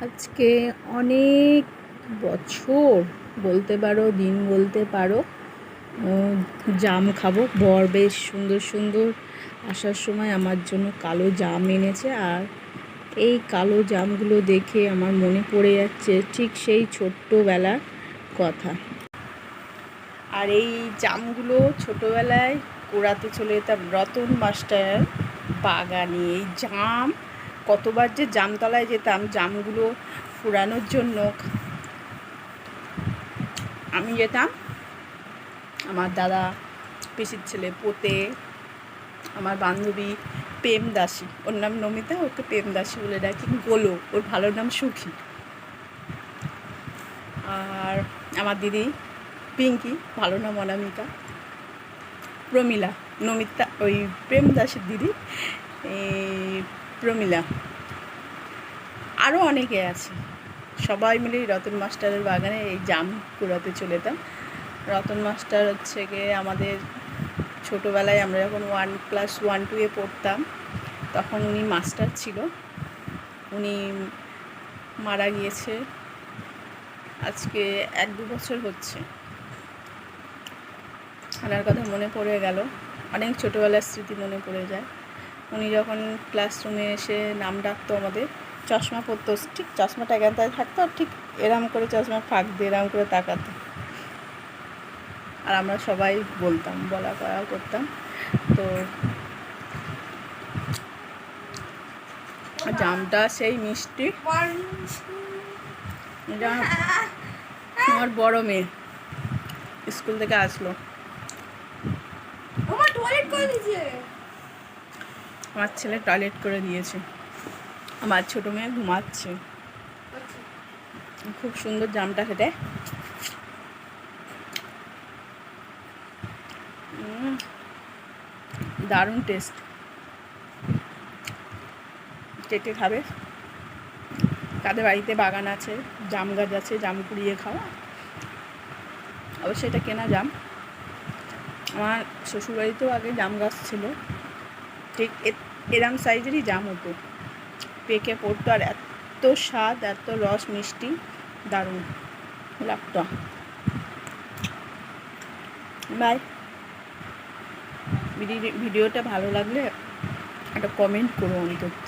আজকে অনেক বছর বলতে পারো, দিন বলতে পারো, জাম খাবো। বর বেশ সুন্দর সুন্দর আসার সময় আমার জন্য কালো জাম এনেছে। আর এই কালো জামগুলো দেখে আমার মনে পড়ে যাচ্ছে ঠিক সেই ছোট্টবেলার কথা। আর এই জামগুলো ছোটোবেলায় কুড়াতে চলে যেতাম রতন মাস্টার বাগানে। এই জাম কতবার যে জামতলায় যেতাম জামগুলো কুড়ানোর জন্য। আমি যেতাম, আমার দাদা, পিসির ছেলে পোতে, আমার বান্ধবী প্রেমদাসী, ওর নাম নমিতা, ওকে প্রেমদাসী বলে ডাকি। গোলো, ওর ভালো নাম সুখী। আর আমার দিদি পিঙ্কি, ভালো নাম অনামিকা। প্রমিলা, নমিতা ওই প্রেমদাসীর দিদি, প্রমিলা। আরও অনেকে আছে। সবাই মিলে রতন মাস্টারের বাগানে এই জাম কুড়াতে চলে যেতাম। রতন মাস্টার হচ্ছে গিয়ে আমাদের ছোটোবেলায় আমরা যখন ক্লাস 1-2 পড়তাম তখন উনি মাস্টার ছিল। উনি মারা গিয়েছে আজকে 1-2 বছর হচ্ছে। ওনার কথা মনে পড়ে গেল, অনেক ছোটোবেলার স্মৃতি মনে পড়ে যায়। উনি যখন ক্লাসরুমে এসে নাম ডাকতো আমাদের, চশমা পরতো, ঠিক চশমাটা এখানটায় থাকতো, আর ঠিক এরম করে চশমা ফাঁক দিয়ে এরম করে তাকাতো। আর আমরা সবাই বলতাম, বলা করা করতাম। তো জামটা সেই মিষ্টি। এটা আমার বড় মেয়ে স্কুল থেকে আসলো, আমার ছেলে টয়লেট করে দিয়েছে, আমার ছোট মেয়ে ঘুমাচ্ছে। খুব সুন্দর জামটা খেতে। দারুণ টেস্ট। কেটে খাবে। তাদের বাড়িতে বাগান আছে, জাম গাছ আছে, জাম কুড়িয়ে খাওয়া। অবশ্যই এটা কেনা জাম। আমার শ্বশুরবাড়িতেও আগে জাম গাছ ছিল, ঠিক এরম সাইজেরই জাম হতো, পেকে পড়তো। আর এত স্বাদ, এত রস মিষ্টি, দারুণ লাগতো। বাই। ভিডিওটা ভালো লাগলে একটা কমেন্ট করো অন্তত।